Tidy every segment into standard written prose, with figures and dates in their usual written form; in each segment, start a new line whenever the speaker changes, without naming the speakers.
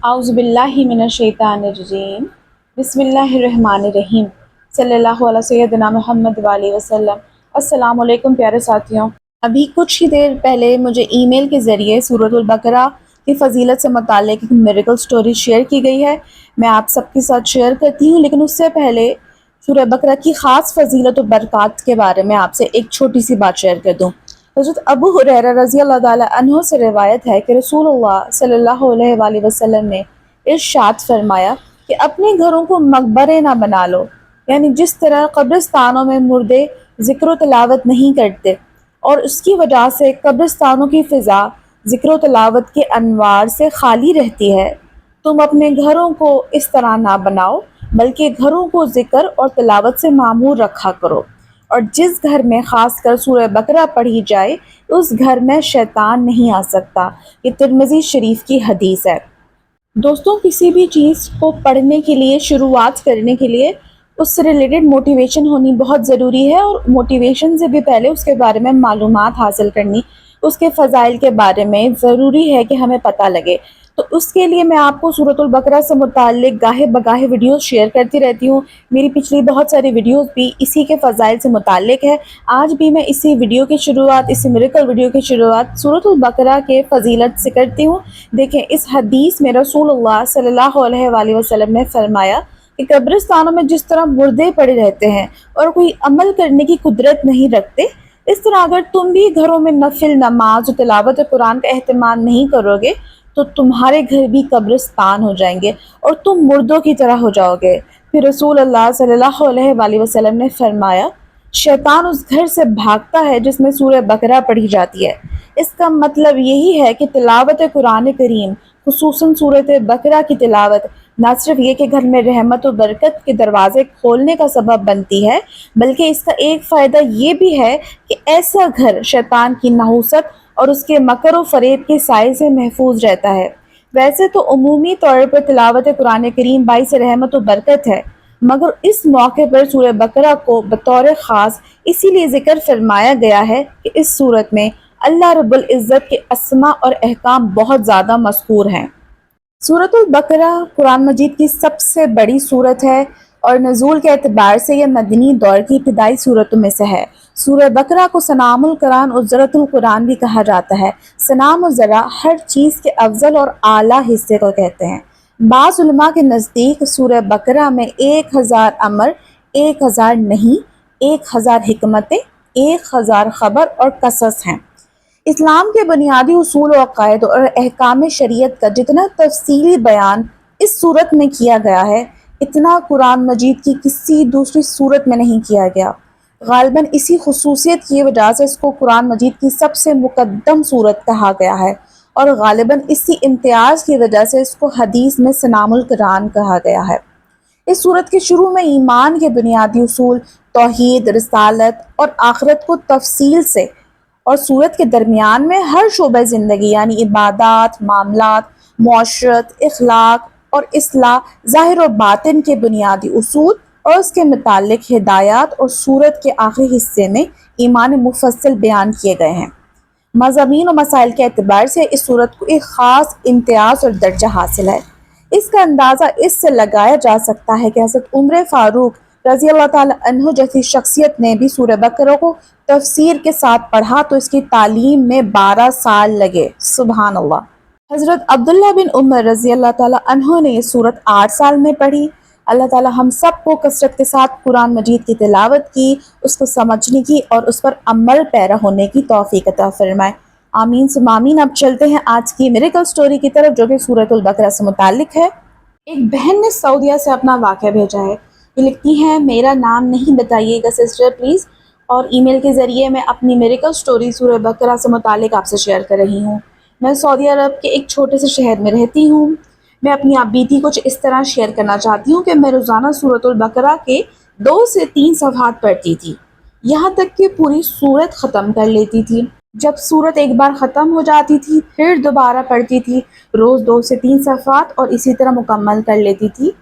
आउज़ु बिल्लाहि मिनश्शैतानिर्रजीम बिस्मिल्लाहिर्रहमानिर्रहीम सल्लल्लाहु अला सय्यदिना मुहम्मद व आलिहि वसल्लम। अस्सलामु अलैकुम प्यारे साथियों। अभी कुछ ही देर पहले मुझे ईमेल के ज़रिए सूरतुल बकरा की फ़जीलत से मुताल्लिक़ एक मिरेकल स्टोरी शेयर की गई है। मैं आप सबके साथ शेयर करती हूँ, लेकिन उससे पहले सूरह बकरा की ख़ास फ़जीलत और बरक़ात के बारे में आपसे एक छोटी सी बात शेयर कर दूँ। हज़रत अबू हुरैरा रज़ी अल्लाह ताला अन्हु से रिवायत है कि रसूलुल्लाह सल्लल्लाहु अलैहि वसल्लम ने इरशाद फरमाया कि अपने घरों को मकबरे ना बना लो, यानी जिस तरह कब्रिस्तानों में मुर्दे ज़िक्र तिलावत नहीं करते और उसकी वजह से कब्रिस्तानों की फ़िज़ा ज़िक्र तिलावत के अनवार से खाली रहती है, तुम अपने घरों को इस तरह ना बनाओ, बल्कि घरों को ज़िक्र और तिलावत से मामूर रखा करो। और जिस घर में ख़ासकर सूरह बकरा पढ़ी जाए उस घर में शैतान नहीं आ सकता। ये तिरमिज़ी शरीफ की हदीस है। दोस्तों, किसी भी चीज़ को पढ़ने के लिए, शुरुआत करने के लिए उससे रिलेटेड मोटिवेशन होनी बहुत ज़रूरी है, और मोटिवेशन से भी पहले उसके बारे में मालूमात हासिल करनी, उसके फ़ज़ाइल के बारे में ज़रूरी है कि हमें पता लगे। तो उसके लिए मैं आपको सूरतुल बकरा से मुताल्लिक़ गाहे बगाहे वीडियोज़ शेयर करती रहती हूँ। मेरी पिछली बहुत सारी वीडियोज़ भी इसी के फ़ज़ाइल से मुताल्लिक़ है। आज भी मैं इसी वीडियो की शुरुआत, इसी मिरेकल वीडियो की शुरुआत सूरतुल बकरा के फ़जीलत से करती हूँ। देखें, इस हदीस में रसूलुल्लाह सल्लल्लाहु अलैहि वसल्लम ने फरमाया कि कब्रिस्तानों में जिस तरह मुर्दे पड़े रहते हैं और कोई अमल करने की कुदरत नहीं रखते, इस तरह अगर तुम भी घरों में नफिल नमाज और तिलावत कुरान का अहतमाम नहीं करोगे तो तुम्हारे घर भी कब्रिस्तान हो जाएंगे और तुम मुर्दों की तरह हो जाओगे। फिर रसूल अल्लाह सल्लल्लाहु अलैहि वसल्लम ने फरमाया, शैतान उस घर से भागता है जिसमें सूरह बकरा पढ़ी जाती है। इसका मतलब यही है कि तिलावत कुरान करीम, खुसूसन सूरत बकरा की तिलावत न सिर्फ ये कि घर में रहमत और बरकत के दरवाज़े खोलने का सबब बनती है, बल्कि इसका एक फ़ायदा ये भी है कि ऐसा घर शैतान की नहुसत और उसके मकर व फ़रेब के साए से महफूज रहता है। वैसे तो उमूमी तौर पर तिलावत कुरान करीम बाइस रहमत व बरकत है, मगर इस मौके पर सूरह बकरा को बतौर ख़ास इसीलिए ज़िक्र फरमाया गया है कि इस सूरत में अल्लाह रब्बुल इज़्ज़त के अस्मा और अहकाम बहुत ज़्यादा मज़कूर हैं। सूरतुल बकरा कुरान मजीद की सबसे बड़ी सूरत है और नज़ूल के एतबार से यह मदनी दौर की इब्तिदाई सूरतों में से है। सूरह बकरा को सनामुल कुरान और ज़रतुल कुरान भी कहा जाता है। सनाम और ज़रा हर चीज़ के अफजल और आला हिस्से को कहते हैं। बाज़ उलमा के नज़दीक सूरह बकरा में 1000 अमर, 1000 नहीं, 1000 हिकमतें, 1000 ख़बर और कसस हैं। इस्लाम के बुनियादी उसूल व अक़ायद और अहकाम शरीयत का जितना तफसीली बयान इस सूरत में किया गया है, इतना कुरान मजीद की किसी दूसरी सूरत में नहीं किया गया। गालिबन इसी खुसूसियत की वजह से इसको कुरान मजीद की सबसे मुक़द्दम सूरत कहा गया है, और गालिबन इसी इम्तियाज़ की वजह से इसको हदीस में सनामुल कुरान कहा गया है। इस सूरत के शुरू में ईमान के बुनियादी उसूल, तौहीद, रिसालत और आखिरत को तफसील से, और सूरत के दरमियान में हर शोबे ज़िंदगी यानी इबादत, मामलात, मुआशरत, इखलाक और इस्लाह, ज़ाहिर और बातिन के बुनियादी उसूल और उसके मुतालिक हिदायत, और सूरत के आखिरी हिस्से में ईमान मुफस्सल बयान किए गए हैं। मज़ामीन और मसाइल के एतबार से इस सूरत को एक ख़ास इम्तियाज़ और दर्जा हासिल है। इसका अंदाज़ा इससे लगाया जा सकता है कि हज़रत उमर फ़ारूक रज़ी अल्लाह ताला अन्हु जैसी शख्सियत ने भी सूरह बकरा को तफसीर के साथ पढ़ा तो इसकी तालीम में 12 साल लगे। सुबहान अल्लाह। हज़रत अब्दुल्ला बिन उमर रज़ी अल्लाह ताला अन्हु ने ये सूरत 8 साल में पढ़ी। अल्लाह ताला हम सब को कसरत के साथ कुरान मजीद की तिलावत की, उसको समझने की और उस पर अमल पैरा होने की तौफीक अता फरमाए। आमीन सुम्मा आमीन। अब चलते हैं आज की मिरेकल स्टोरी की तरफ, जो कि सूरतुल बकरा से मुताल्लिक है। एक बहन ने सऊदीया से अपना वाक़या भेजा है। ये लिखती हैं, मेरा नाम नहीं बताइएगा सिस्टर प्लीज़, और ईमेल के ज़रिए मैं अपनी मिरेकल स्टोरी सूरह बकरा से मुताल्लिक आपसे शेयर कर रही हूँ। मैं सऊदी अरब के एक छोटे से शहर में रहती हूँ। मैं अपनी आप बीती कुछ इस तरह शेयर करना चाहती हूँ कि मैं रोज़ाना सूरतुल बकरा के 2 से 3 सफ़हात पढ़ती थी, यहाँ तक कि पूरी सूरत ख़त्म कर लेती थी। जब सूरत एक बार ख़त्म हो जाती थी फिर दोबारा पढ़ती थी, रोज़ 2 से 3 सफ़हात, और इसी तरह मुकम्मल कर लेती थी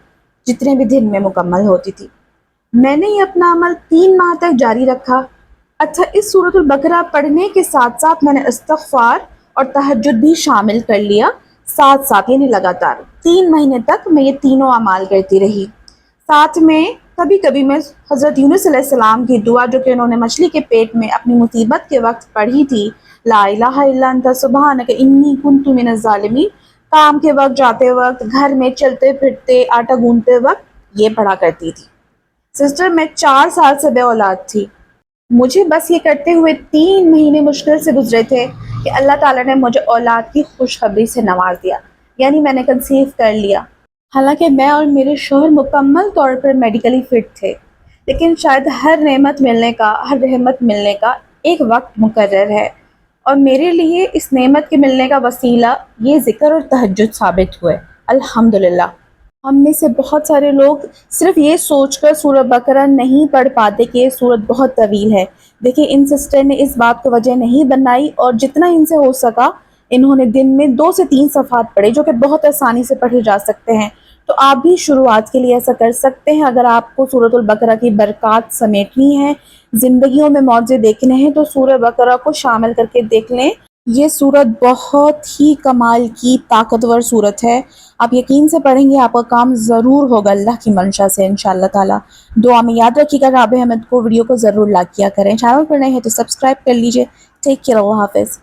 जितने भी दिन में मुकम्मल होती थी। मैंने ये अपना अमल 3 माह तक जारी रखा। अच्छा, इस सूरतुल बकरा पढ़ने के साथ साथ मैंने इस्तिग़फ़ार और तहज्जुद भी शामिल कर लिया। ساتھ ساتھ یعنی لگاتار 3 مہینے تک میں یہ تینوں اعمال کرتی رہی۔ ساتھ میں کبھی کبھی میں حضرت یونس علیہ السلام کی دعا جو کہ انہوں نے مچھلی کے پیٹ میں اپنی مصیبت کے وقت پڑھی تھی، لا الہ الا انت سبحانک انی کنت من الظالمین، کام کے وقت، جاتے وقت، گھر میں چلتے پھرتے، آٹا گوندتے وقت یہ پڑھا کرتی تھی۔ سسٹر، میں 4 سال سے بے اولاد تھی۔ مجھے بس یہ کرتے ہوئے 3 مہینے مشکل سے گزرے تھے کہ اللہ تعالیٰ نے مجھے اولاد کی خوشخبری سے نواز دیا، یعنی میں نے کنسیو کر لیا۔ حالانکہ میں اور میرے شوہر مکمل طور پر میڈیکلی فٹ تھے، لیکن شاید ہر نعمت ملنے کا، ہر رحمت ملنے کا ایک وقت مقرر ہے، اور میرے لیے اس نعمت کے ملنے کا وسیلہ یہ ذکر اور تہجد ثابت ہوئے، الحمدللہ۔ ہم میں سے بہت سارے لوگ صرف یہ سوچ کر سورہ بقرہ نہیں پڑھ پاتے کہ یہ سورت بہت طویل ہے۔ دیکھیں، ان سسٹر نے اس بات کو وجہ نہیں بنائی، اور جتنا ان سے ہو سکا انہوں نے دن میں 2 سے 3 صفحات پڑھے، جو کہ بہت آسانی سے پڑھے جا سکتے ہیں۔ تو آپ بھی شروعات کے لیے ایسا کر سکتے ہیں۔ اگر آپ کو سورۃ البقرہ کی برکات سمیٹنی ہیں، زندگیوں میں معجزے دیکھنے ہیں، تو سورہ بقرہ کو شامل کر کے دیکھ لیں۔ یہ سورت بہت ہی کمال کی طاقتور سورت ہے۔ آپ یقین سے پڑھیں گے، آپ کا کام ضرور ہوگا اللہ کی منشا سے انشاءاللہ تعالی۔ دعا میں یاد رکھیے گا۔ رابع احمد کو ویڈیو کو ضرور لائک کیا کریں۔ چینل پر نئے ہیں تو سبسکرائب کر لیجئے۔ ٹیک کیئر، اللہ حافظ۔